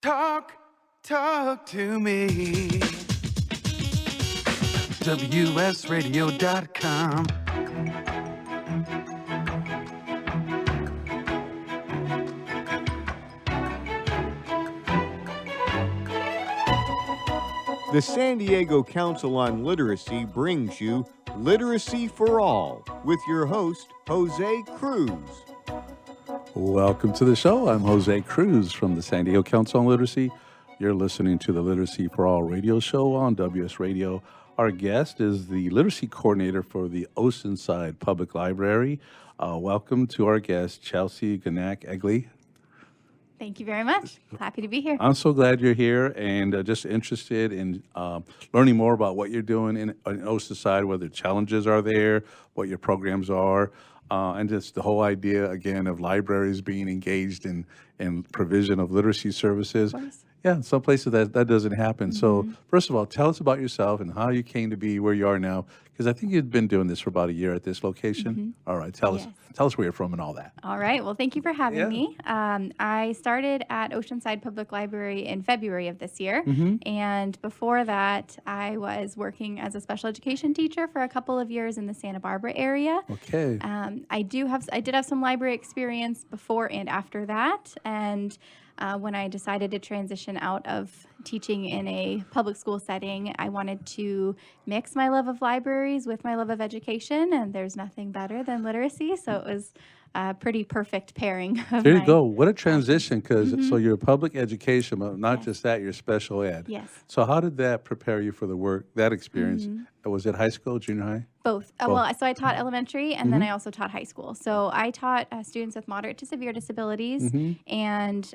Talk, talk to me. WSRadio.com. The San Diego Council on Literacy brings you Literacy for All with your host, Jose Cruz. Welcome to the show. I'm Jose Cruz from the San Diego Council on Literacy. You're listening to the Literacy for All radio show on WS Radio. Our guest is the literacy coordinator for the Oceanside Public Library. Welcome to our guest, Chelsea Genack Eggli. Thank you very much. Happy to be here. I'm so glad you're here and just interested in learning more about what you're doing in Oceanside, whether challenges are there, what your programs are, and just the whole idea, again, of libraries being engaged in provision of literacy services. Of course. Yeah, some places that doesn't happen. So first of all, tell us about yourself and how you came to be where you are now, because I think you've been doing this for about a year at this location. All right, tell us where you're from and all that. All right. Well, thank you for having me. I started at Oceanside Public Library in February of this year. And before that, I was working as a special education teacher for a couple of years in the Santa Barbara area. Okay. I did have some library experience before and after that. And when I decided to transition out of teaching in a public school setting, I wanted to mix my love of libraries with my love of education, and there's nothing better than literacy, so it was a pretty perfect pairing. There you go. What a transition, because so you're public education, but not just that, you're special ed. Yes. So how did that prepare you for the work, that experience? Was it high school, junior high? Both. Well, so I taught elementary, and then I also taught high school. So I taught students with moderate to severe disabilities, and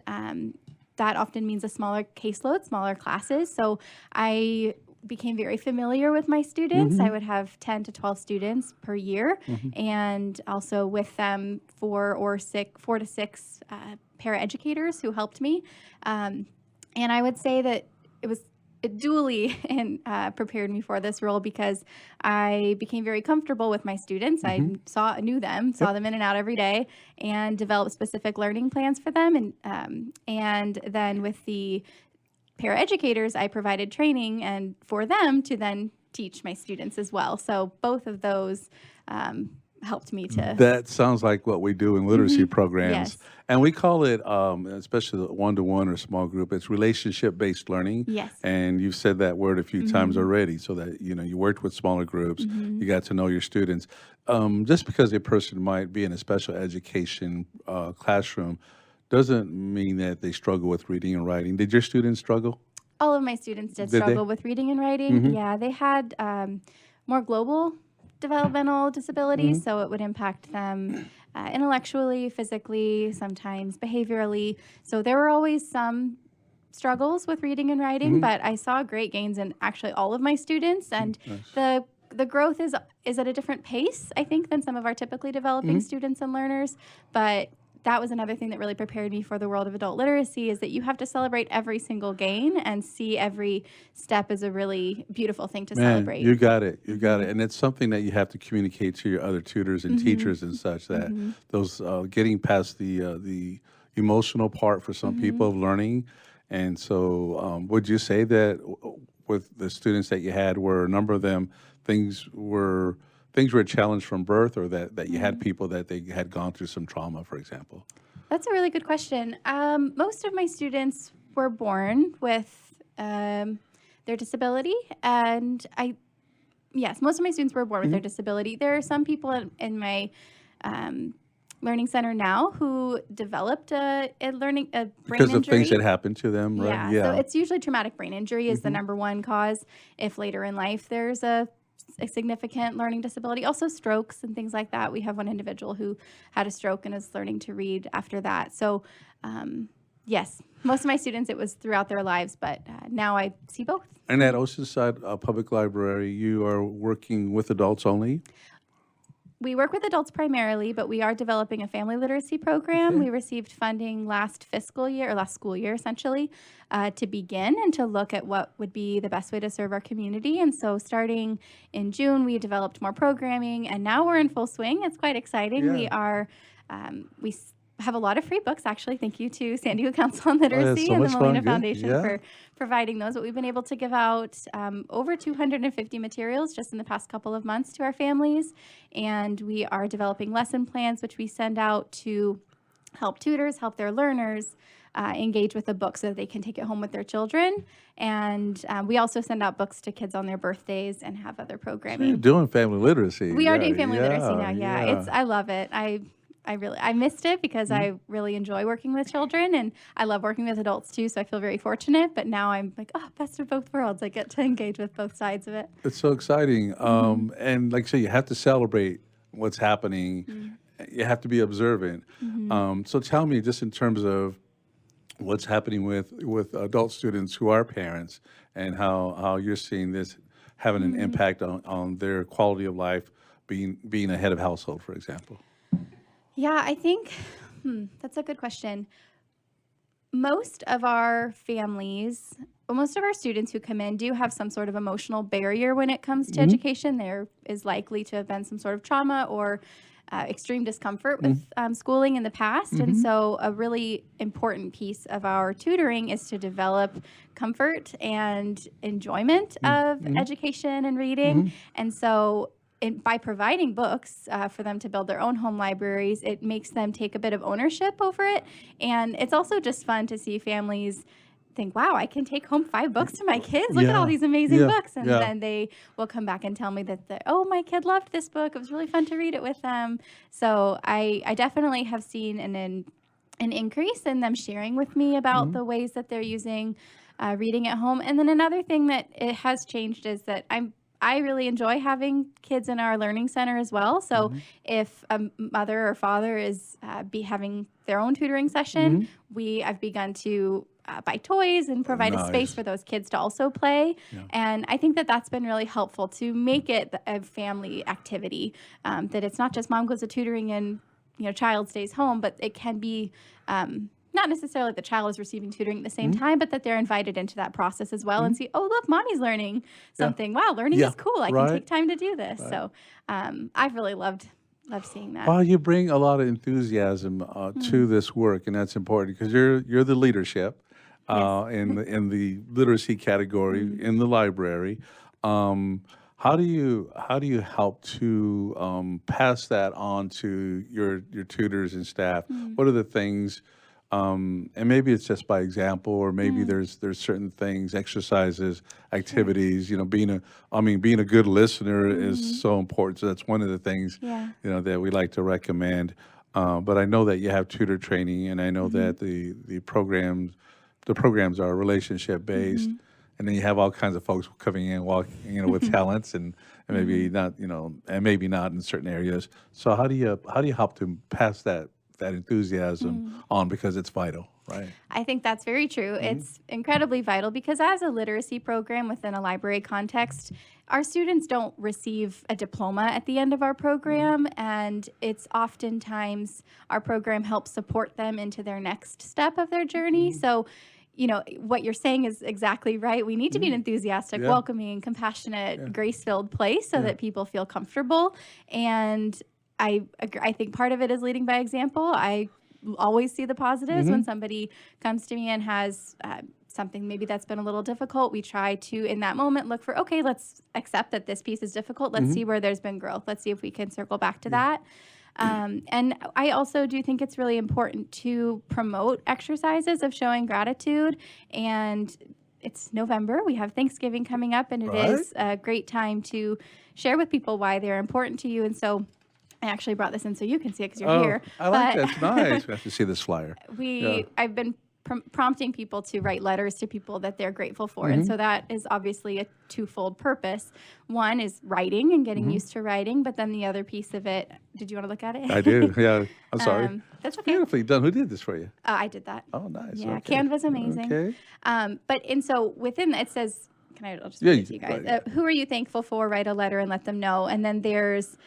that often means a smaller caseload, smaller classes. So I became very familiar with my students. I would have 10 to 12 students per year, and also with them 4 to 6 paraeducators who helped me. And I would say that it dually prepared me for this role because I became very comfortable with my students. I knew them, saw them in and out every day, and developed specific learning plans for them. And then with the paraeducators, I provided training and for them to then teach my students as well. So both of those helped me to. That sounds like what we do in literacy programs. Yes. And we call it, especially the one-to-one or small group, it's relationship-based learning. Yes. And you've said that word a few times already, so that, you worked with smaller groups, you got to know your students. Just because a person might be in a special education classroom doesn't mean that they struggle with reading and writing. Did your students struggle? All of my students did Did they? struggle with reading and writing. Yeah, they had more global developmental disabilities, so it would impact them intellectually, physically, sometimes behaviorally. So there were always some struggles with reading and writing, but I saw great gains in actually all of my students, and the growth is at a different pace, I think, than some of our typically developing students and learners. But that was another thing that really prepared me for the world of adult literacy, is that you have to celebrate every single gain and see every step as a really beautiful thing to celebrate. You got it. You got it. And it's something that you have to communicate to your other tutors and teachers and such, that those getting past the emotional part for some people of learning. And so would you say that with the students that you had, were a number of them things were a challenge from birth, or that you had people that they had gone through some trauma, for example? That's a really good question. Most of my students were born with their disability, and most of my students were born with their disability. There are some people in my learning center now who developed a brain injury. Because of things that happened to them, right? Yeah, so it's usually traumatic brain injury is the number one cause. If later in life there's a significant learning disability, also strokes and things like that. We have one individual who had a stroke and is learning to read after that. So yes, most of my students, it was throughout their lives, but now I see both. And at Oceanside Public Library, you are working with adults only? We work with adults primarily, but we are developing a family literacy program. We received funding last school year, essentially, to begin and to look at what would be the best way to serve our community. And so starting in June, we developed more programming, and now we're in full swing. It's quite exciting. Yeah. We are, have a lot of free books, actually. Thank you to San Diego Council on Oh, yeah, Literacy so and the much fun. Molina Good. Foundation Yeah. for providing those. But we've been able to give out over 250 materials just in the past couple of months to our families. And we are developing lesson plans, which we send out to help tutors, help their learners engage with the book so that they can take it home with their children. And we also send out books to kids on their birthdays and have other So you're programming. doing family literacy. We are Yeah, doing family literacy now. yeah. Yeah, I love it. I missed it because I really enjoy working with children, and I love working with adults too. So I feel very fortunate. But now I'm like, oh, best of both worlds. I get to engage with both sides of it. It's so exciting. And like I say, you have to celebrate what's happening. You have to be observant. So tell me, just in terms of what's happening with adult students who are parents, and how you're seeing this having an impact on their quality of life, being a head of household, for example. Yeah, I think that's a good question. Most of our families, most of our students who come in do have some sort of emotional barrier when it comes to education. There is likely to have been some sort of trauma or extreme discomfort with schooling in the past. And so a really important piece of our tutoring is to develop comfort and enjoyment of education and reading. And so by providing books for them to build their own home libraries, it makes them take a bit of ownership over it. And it's also just fun to see families think, wow, I can take home 5 books to my kids. Look at all these amazing books. And then they will come back and tell me that, oh, my kid loved this book. It was really fun to read it with them. So I definitely have seen an increase in them sharing with me about the ways that they're using reading at home. And then another thing that it has changed is that I really enjoy having kids in our learning center as well. So if a mother or father is having their own tutoring session, I've begun to buy toys and provide a space for those kids to also play. And I think that that's been really helpful to make it a family activity, that it's not just mom goes to tutoring and child stays home, but it can be not necessarily the child is receiving tutoring at the same time, but that they're invited into that process as well and see, oh, look, mommy's learning something. Wow, learning is cool. I can take time to do this. So I've really loved seeing that. Well, you bring a lot of enthusiasm to this work, and that's important because you're the leadership in the literacy category in the library. How do you help to pass that on to your tutors and staff? What are the things? And maybe it's just by example, or maybe there's certain things, exercises, activities. Being a good listener is so important. So that's one of the things that we like to recommend. But I know that you have tutor training, and I know that the programs are relationship based, and then you have all kinds of folks coming in, walking, with talents, and maybe not, and maybe not in certain areas. So how do you help to pass that enthusiasm on, because it's vital, right? I think that's very true. It's incredibly vital because as a literacy program within a library context, our students don't receive a diploma at the end of our program, and it's oftentimes our program helps support them into their next step of their journey. So what you're saying is exactly right. We need to be an enthusiastic, welcoming, compassionate, grace-filled place so that people feel comfortable. And I think part of it is leading by example. I always see the positives when somebody comes to me and has something maybe that's been a little difficult. We try to, in that moment, look for, okay, let's accept that this piece is difficult. Let's see where there's been growth. Let's see if we can circle back to that. And I also do think it's really important to promote exercises of showing gratitude. And it's November. We have Thanksgiving coming up, and it is a great time to share with people why they're important to you. And so I actually brought this in so you can see it because you're here. I like that. It's nice. We have to see this flyer. I've been prompting people to write letters to people that they're grateful for. And so that is obviously a twofold purpose. One is writing and getting used to writing, but then the other piece of it, did you want to look at it? I do. Yeah. I'm sorry. That's okay. Beautifully done. Who did this for you? I did that. Oh, nice. Yeah, Okay. Canva's amazing. Okay. And so within that, it says, I'll just read it to you guys. Who are you thankful for? Write a letter and let them know. And then there's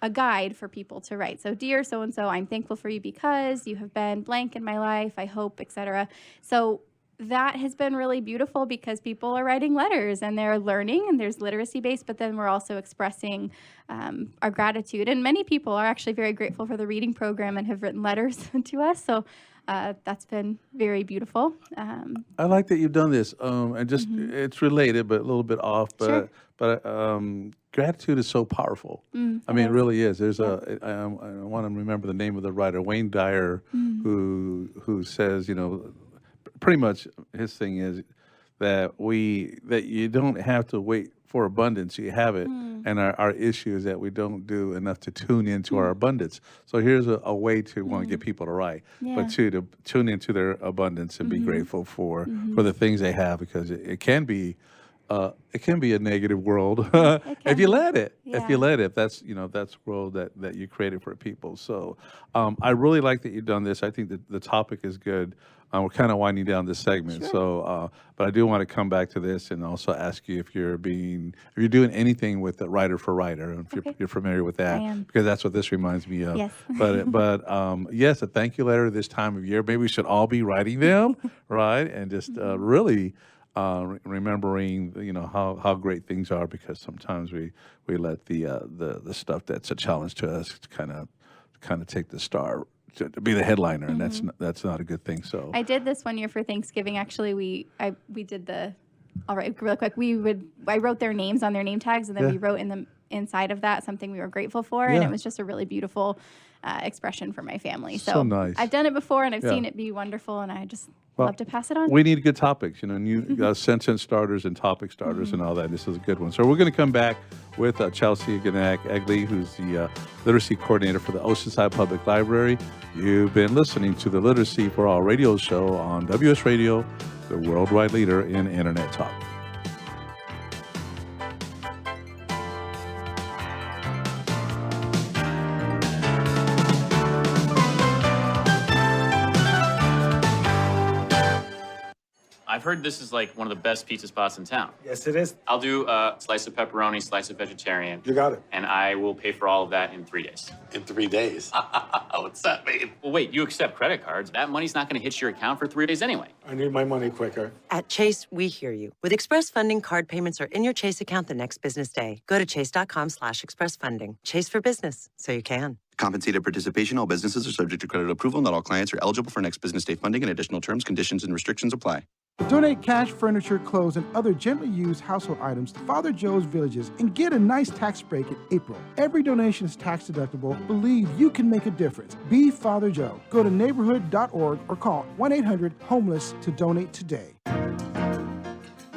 a guide for people to write. So, dear so-and-so, I'm thankful for you because you have been blank in my life, I hope, etc. So that has been really beautiful because people are writing letters and they're learning, and there's literacy based, but then we're also expressing our gratitude. And many people are actually very grateful for the reading program and have written letters to us. So that's been very beautiful. I like that you've done this. And just it's related, but a little bit off. But gratitude is so powerful. I mean, it really is. There's I want to remember the name of the writer, Wayne Dyer, who says, pretty much his thing is that you don't have to wait for abundance, you have it. And our issue is that we don't do enough to tune into our abundance. So here's a way to want to get people to write, but to tune into their abundance and be grateful for the things they have, because it can be a negative world if you let it. If you let it, that's that's the world that you created for people. So I really like that you've done this. I think that the topic is good. We're kind of winding down this segment, so but I do want to come back to this and also ask you if you're doing anything with the Writer for Writer, if you're familiar with that, I am. because that's what this reminds me of. Yes. But yes, a thank you letter this time of year. Maybe we should all be writing them, right? And just really remembering how great things are, because sometimes we let the stuff that's a challenge to us kind of take the star to be the headliner, and that's not a good thing. So I did this one year for Thanksgiving. Actually, we did the, all right, real quick. I wrote their names on their name tags, and then we wrote inside of that something we were grateful for, and it was just a really beautiful expression for my family. So nice. I've done it before, and I've seen it be wonderful, and I just love to pass it on. We need good topics, new sentence starters and topic starters and all that. This is a good one. So we're going to come back with Chelsea Genack Eggli, who's the literacy coordinator for the Oceanside Public Library. You've been listening to the Literacy for All radio show on WS Radio, the worldwide leader in Internet talk. I've heard this is like one of the best pizza spots in town. Yes, it is. I'll do a slice of pepperoni, slice of vegetarian. You got it. And I will pay for all of that in 3 days. In 3 days? What's that mean? Well, wait, you accept credit cards. That money's not going to hit your account for 3 days anyway. I need my money quicker. At Chase, we hear you. With Express Funding, card payments are in your Chase account the next business day. Go to chase.com/expressfunding. Chase for business, so you can. Compensated participation. All businesses are subject to credit approval. Not all clients are eligible for next business day funding, and additional terms, conditions, and restrictions apply. Donate cash, furniture, clothes, and other gently used household items to Father Joe's Villages and get a nice tax break in April. Every donation is tax deductible. Believe you can make a difference. Be Father Joe. Go to neighborhood.org or call 1-800-HOMELESS to donate today.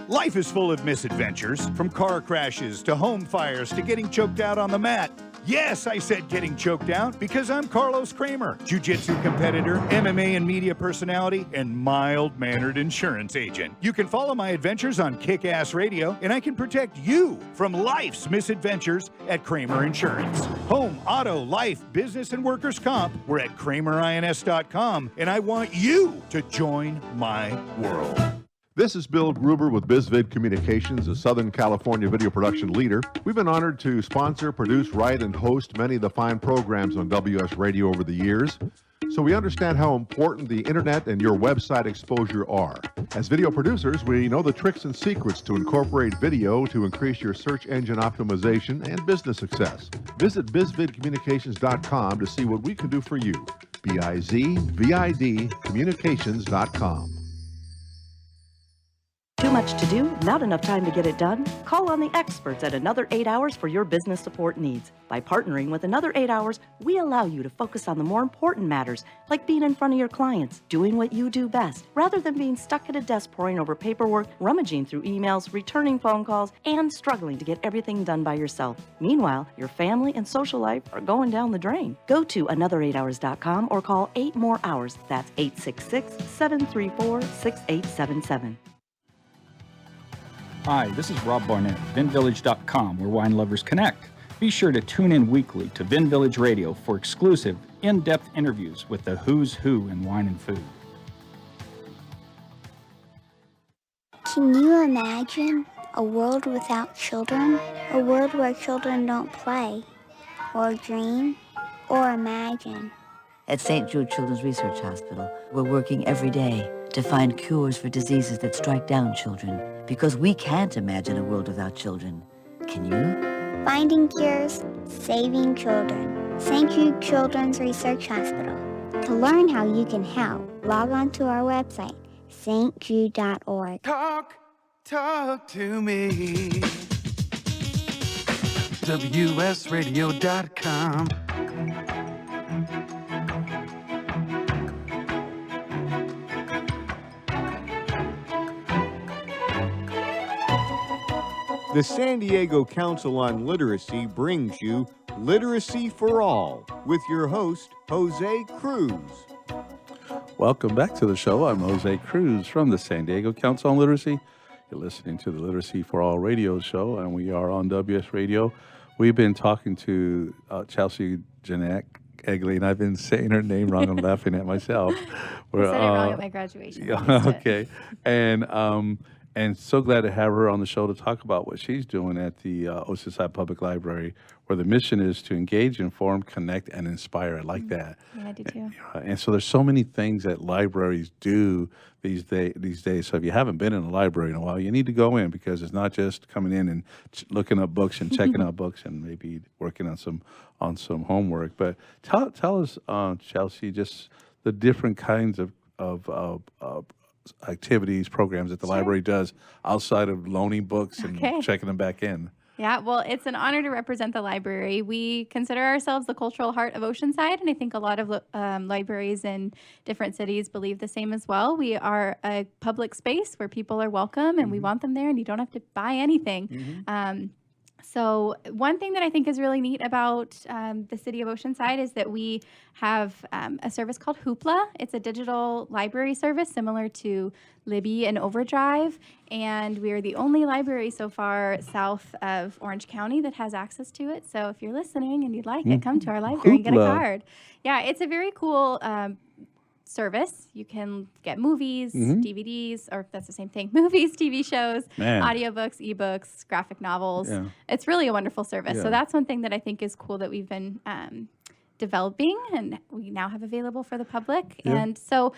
Life is full of misadventures, from car crashes to home fires to getting choked out on the mat. Yes, I said getting choked out because I'm Carlos Kramer, jiu-jitsu competitor, MMA and media personality, and mild-mannered insurance agent. You can follow my adventures on Kick-Ass Radio, and I can protect you from life's misadventures at Kramer Insurance. Home, auto, life, business, and workers' comp. We're at KramerINS.com, and I want you to join my world. This is Bill Gruber with BizVid Communications, a Southern California video production leader. We've been honored to sponsor, produce, write, and host many of the fine programs on WS Radio over the years. So we understand how important the internet and your website exposure are. As video producers, we know the tricks and secrets to incorporate video to increase your search engine optimization and business success. Visit bizvidcommunications.com to see what we can do for you. BIZVID communications.com. Too much to do? Not enough time to get it done? Call on the experts at Another 8 Hours for your business support needs. By partnering with Another 8 Hours, we allow you to focus on the more important matters, like being in front of your clients, doing what you do best, rather than being stuck at a desk poring over paperwork, rummaging through emails, returning phone calls, and struggling to get everything done by yourself. Meanwhile, your family and social life are going down the drain. Go to another8hours.com or call 8 more hours. That's 866-734-6877. Hi, this is Rob Barnett, VinVillage.com, where wine lovers connect. Be sure to tune in weekly to Vin Village Radio for exclusive, in-depth interviews with the who's who in wine and food. Can you imagine a world without children? A world where children don't play, or dream, or imagine? At St. Jude Children's Research Hospital, we're working every day to find cures for diseases that strike down children, because we can't imagine a world without children. Can you? Finding cures, saving children. St. Jude Children's Research Hospital. To learn how you can help, log on to our website, stjude.org. Talk to me. WSRadio.com. The San Diego Council on Literacy brings you Literacy for All with your host, Jose Cruz. Welcome back to the show. I'm Jose Cruz from the San Diego Council on Literacy. You're listening to the Literacy for All radio show, and we are on WS Radio. We've been talking to Chelsea Genack Eggli, and I've been saying her name wrong. I'm laughing at myself. I said it wrong at my graduation. Okay. And so glad to have her on the show to talk about what she's doing at the Oceanside Public Library, where the mission is to engage, inform, connect, and inspire. I like that. Yeah, I do too. And so there's so many things that libraries do these days. So if you haven't been in a library in a while, you need to go in, because it's not just coming in and looking up books and checking out books and maybe working on some homework. But tell us, Chelsea, just the different kinds of activities, programs that the library does outside of loaning books and checking them back in. Yeah, well, it's an honor to represent the library. We consider ourselves the cultural heart of Oceanside, and I think a lot of libraries in different cities believe the same as well. We are a public space where people are welcome, and we want them there, and you don't have to buy anything. So one thing that I think is really neat about the city of Oceanside is that we have a service called Hoopla. It's a digital library service similar to Libby and Overdrive, and we are the only library so far south of Orange County that has access to it. So if you're listening and you'd like it, come to our library and get a card. Yeah, it's a very cool service. You can get movies, DVDs, or that's the same thing, movies, TV shows, audiobooks, ebooks, graphic novels. Yeah. It's really a wonderful service. So that's one thing that I think is cool that we've been developing and we now have available for the public. And so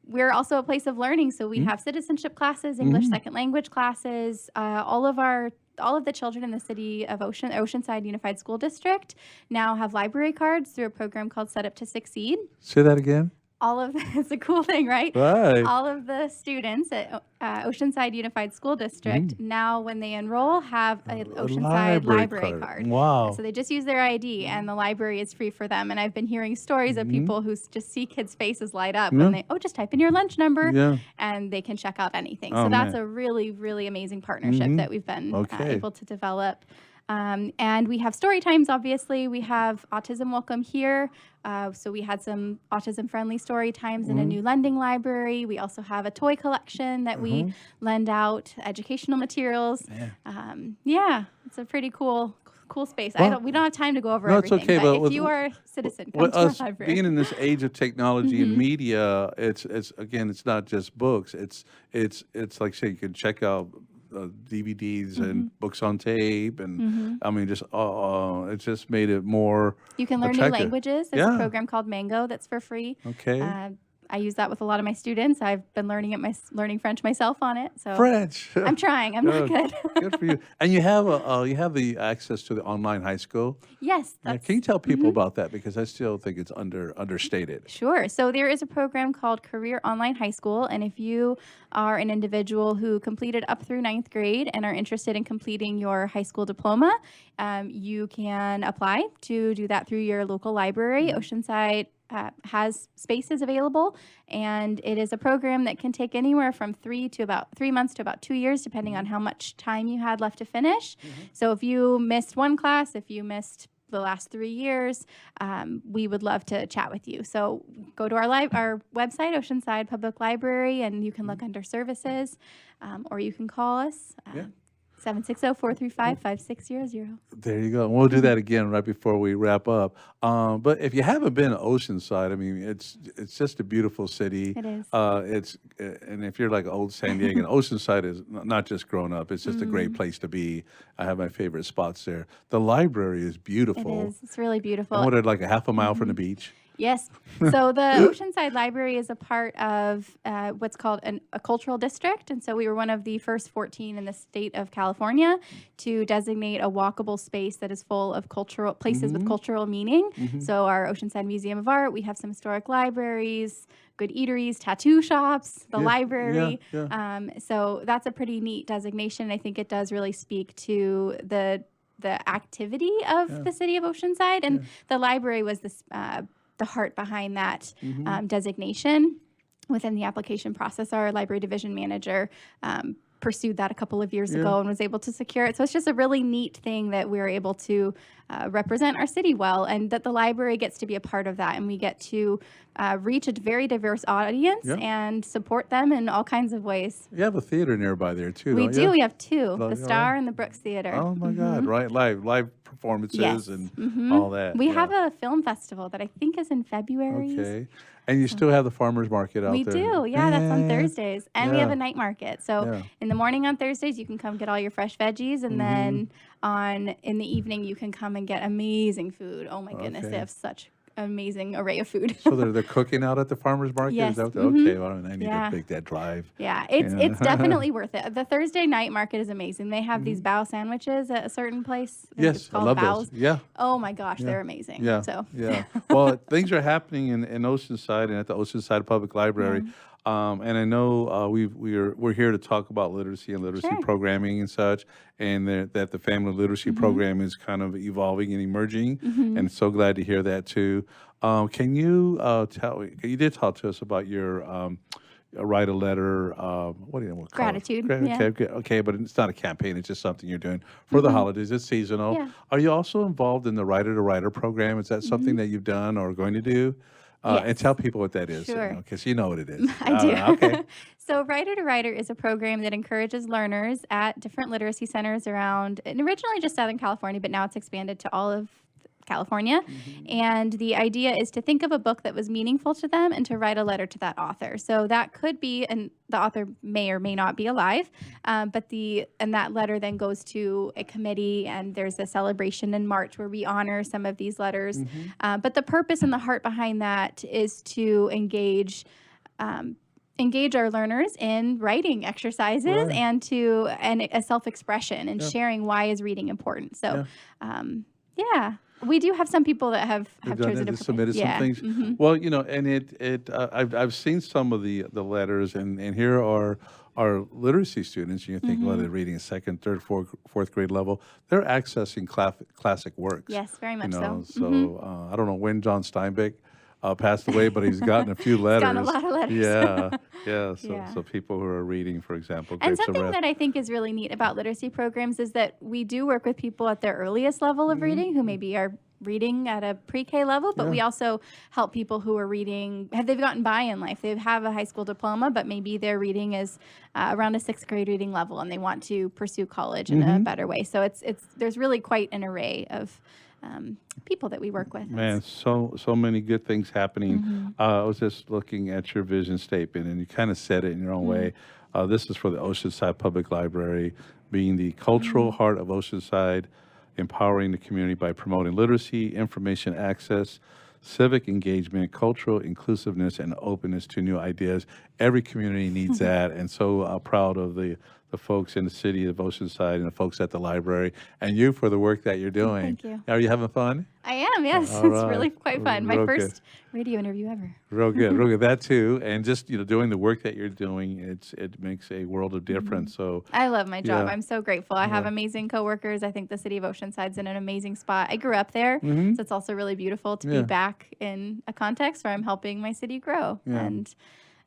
we're also a place of learning. So we have citizenship classes, English second language classes, all of the children in the city of Oceanside Unified School District now have library cards through a program called Set Up to Succeed. Say that again. It's a cool thing, right? Right. All of the students at Oceanside Unified School District now, when they enroll, have a Oceanside library card. Wow. So they just use their ID, and the library is free for them. And I've been hearing stories of people who just see kids' faces light up when they, just type in your lunch number, and they can check out anything. So that's a really, really amazing partnership that we've been able to develop. And we have story times, obviously. We have Autism Welcome Here. So we had some autism-friendly story times in a new lending library. We also have a toy collection that we lend out, educational materials. It's a pretty cool space. Well, we don't have time to go over everything. It's okay, but if you are a citizen, come to our library. Being in this age of technology and media, it's not just books. It's like, say, you can check out DVDs and books on tape, and I mean, it just made it more. You can learn attractive. new languages. There's a program called Mango that's for free. Okay. I use that with a lot of my students. I've been learning French myself on it. So French. I'm trying. I'm not good. Good for you. And you have the access to the online high school. Yes. Can you tell people about that, because I still think it's understated. Sure. So there is a program called Career Online High School, and if you are an individual who completed up through 9th grade and are interested in completing your high school diploma, you can apply to do that through your local library. Oceanside has spaces available, and it is a program that can take anywhere from 3 months to about 2 years, depending on how much time you had left to finish. So if you missed one class, if you missed the last 3 years, we would love to chat with you. So go to our website, Oceanside Public Library, and you can look under services, or you can call us. 760-435-5600. There you go. We'll do that again right before we wrap up. But if you haven't been to Oceanside, I mean, it's just a beautiful city. It is. And if you're like old San Diego, Oceanside is not just grown up. It's just a great place to be. I have my favorite spots there. The library is beautiful. It is. It's really beautiful. And what, like a half a mile from the beach? Yes. So the Oceanside Library is a part of what's called a cultural district. And so we were one of the first 14 in the state of California to designate a walkable space that is full of cultural places with cultural meaning. So our Oceanside Museum of Art, we have some historic libraries, good eateries, tattoo shops, the library. So that's a pretty neat designation. I think it does really speak to the activity of the city of Oceanside. And the library was the heart behind that designation. Within the application process, our library division manager pursued that a couple of years ago and was able to secure it. So it's just a really neat thing that we're able to represent our city well, and that the library gets to be a part of that, and we get to reach a very diverse audience and support them in all kinds of ways. You have a theater nearby there too, We don't do. you? We have two, the Star and the Brooks Theater. Oh my God, right? Live performances and all that. We have a film festival that I think is in February. Okay. And you still have the farmers market out We there. do, that's on Thursdays. And we have a night market. So in the morning on Thursdays, you can come get all your fresh veggies. And then in the evening, you can come and get amazing food. Oh my goodness, they have such amazing array of food. So they're cooking out at the farmers market? Yes. Is that okay, well, I need to make that drive. Yeah, it's definitely worth it. The Thursday night market is amazing. They have these bao sandwiches at a certain place. Yes, I love those. Yeah. Oh my gosh, they're amazing. Yeah. So. Yeah. Well, things are happening in Oceanside and at the Oceanside Public Library. And I know we're here to talk about literacy and literacy programming and such, and that the family literacy program is kind of evolving and emerging, and so glad to hear that too. Can you you did talk to us about your write a letter, what do you call Gratitude. it? Okay, but it's not a campaign, it's just something you're doing for the holidays. It's seasonal. Yeah. Are you also involved in the Writer to Writer program? Is that something that you've done or going to do? And tell people what that is, because you know what it is. I do. Okay. So Writer to Writer is a program that encourages learners at different literacy centers around, and originally just Southern California, but now it's expanded to all of California. And the idea is to think of a book that was meaningful to them and to write a letter to that author. So that could be, and the author may or may not be alive, and that letter then goes to a committee, and there's a celebration in March where we honor some of these letters. But the purpose and the heart behind that is to engage our learners in writing exercises and a self-expression and sharing why is reading important. So, we do have some people that have chosen to submitted some things. Well, you know, and I've seen some of the letters, and here are our literacy students. You think, well, they're reading a second, third, fourth grade level. They're accessing classic works. Yes, very much so. So I don't know when John Steinbeck passed away, but he's gotten a few letters. He's gotten a lot of letters. So people who are reading, for example. And something that I think is really neat about literacy programs is that we do work with people at their earliest level of reading, who maybe are reading at a pre-K level, but we also help people who are reading, they've gotten by in life. They have a high school diploma, but maybe their reading is around a 6th grade reading level, and they want to pursue college in a better way. So there's really quite an array of people that we work with. Man, so many good things happening. I was just looking at your vision statement, and you kind of said it in your own way. This is for the Oceanside Public Library, being the cultural heart of Oceanside, empowering the community by promoting literacy, information access, civic engagement, cultural inclusiveness, and openness to new ideas. Every community needs that, and so proud of the folks in the city of Oceanside and the folks at the library, and you for the work that you're doing. Thank you. Are you having fun? I am, yes. It's really quite fun. My first radio interview ever. Real good, real good. That too, and just doing the work that you're doing, it makes a world of difference. So I love my job. I'm so grateful. I have amazing coworkers. I think the city of Oceanside's in an amazing spot. I grew up there, so it's also really beautiful to be back in a context where I'm helping my city grow. And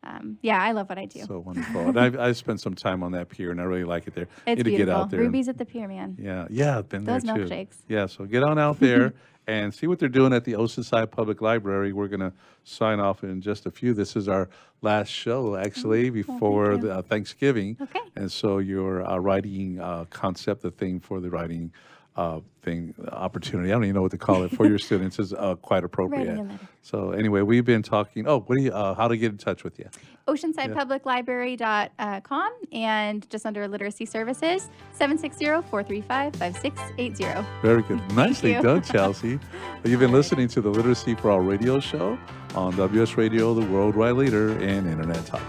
I love what I do. So wonderful. And I spent some time on that pier, and I really like it there. It's beautiful. Get out there. Ruby's at the pier, man. Yeah, I've been Those there too. Those milkshakes. Yeah, so get on out there and see what they're doing at the Oceanside Public Library. We're going to sign off in just a few. This is our last show, actually, before Thanksgiving. Okay. And so your writing concept, the theme for the writing opportunity. I don't even know what to call it for your students is quite appropriate. So anyway, we've been talking. Oh, how to get in touch with you? OceansidePublicLibrary.com and just under literacy services, 760-435-5680. Very good. Nicely done, Chelsea. You've been listening to the Literacy for All radio show on WS Radio, the worldwide leader in Internet talk.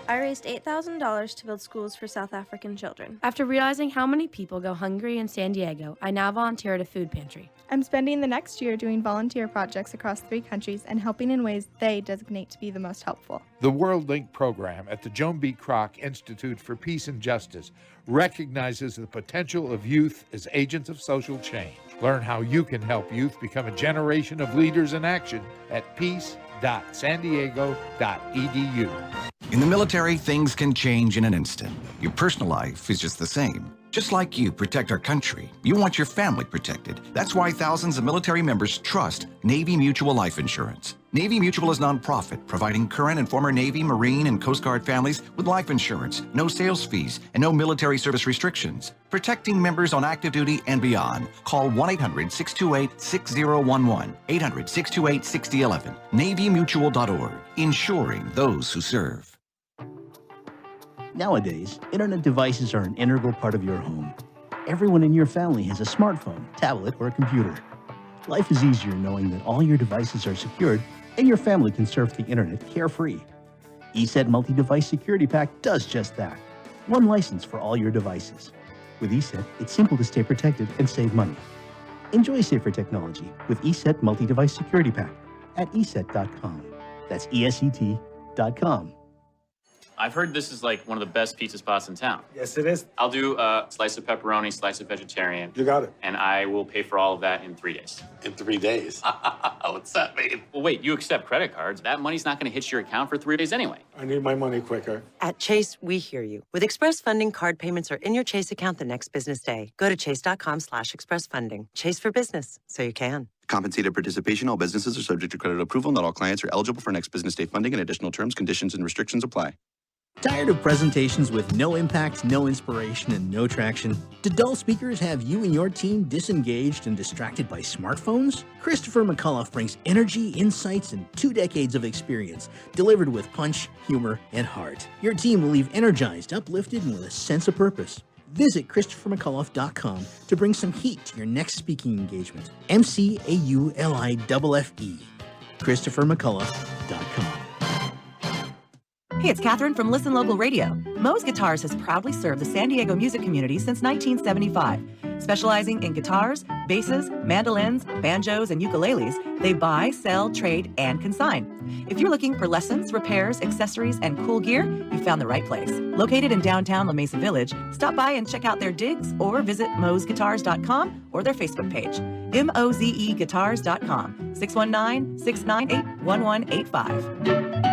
I raised $8,000 to build schools for South African children. After realizing how many people go hungry in San Diego, I now volunteer at a food pantry. I'm spending the next year doing volunteer projects across 3 countries and helping in ways they designate to be the most helpful. The World Link program at the Joan B. Kroc Institute for Peace and Justice recognizes the potential of youth as agents of social change. Learn how you can help youth become a generation of leaders in action at peace.sandiego.edu. In the military, things can change in an instant. Your personal life is just the same. Just like you protect our country, you want your family protected. That's why thousands of military members trust Navy Mutual Life Insurance. Navy Mutual is nonprofit, providing current and former Navy, Marine, and Coast Guard families with life insurance, no sales fees, and no military service restrictions. Protecting members on active duty and beyond. Call 1-800-628-6011, 800-628-6011, NavyMutual.org, insuring those who serve. Nowadays, internet devices are an integral part of your home. Everyone in your family has a smartphone, tablet, or a computer. Life is easier knowing that all your devices are secured and your family can surf the internet carefree. ESET Multi-Device Security Pack does just that. One license for all your devices. With ESET, it's simple to stay protected and save money. Enjoy safer technology with ESET Multi-Device Security Pack at ESET.com. That's ESET.com. I've heard this is like one of the best pizza spots in town. Yes, it is. I'll do a slice of pepperoni, slice of vegetarian. You got it. And I will pay for all of that in 3 days. In 3 days? What's that mean? Well, wait, you accept credit cards. That money's not going to hit your account for 3 days anyway. I need my money quicker. At Chase, we hear you. With Express Funding, card payments are in your Chase account the next business day. Go to chase.com/expressfunding. Chase for business, so you can. Compensated participation. All businesses are subject to credit approval. Not all clients are eligible for next business day funding, and additional terms, conditions, and restrictions apply. Tired of presentations with no impact, no inspiration, and no traction? Do dull speakers have you and your team disengaged and distracted by smartphones? Christopher McAuliffe brings energy, insights, and 2 decades of experience, delivered with punch, humor, and heart. Your team will leave energized, uplifted, and with a sense of purpose. Visit ChristopherMcAuliffe.com to bring some heat to your next speaking engagement. McAuliffe. ChristopherMcAuliffe.com. Hey, it's Catherine from Listen Local Radio. Moe's Guitars has proudly served the San Diego music community since 1975. Specializing in guitars, basses, mandolins, banjos, and ukuleles, they buy, sell, trade, and consign. If you're looking for lessons, repairs, accessories, and cool gear, you found the right place. Located in downtown La Mesa Village, stop by and check out their digs or visit moesguitars.com or their Facebook page. MOZEguitars.com, 619-698-1185.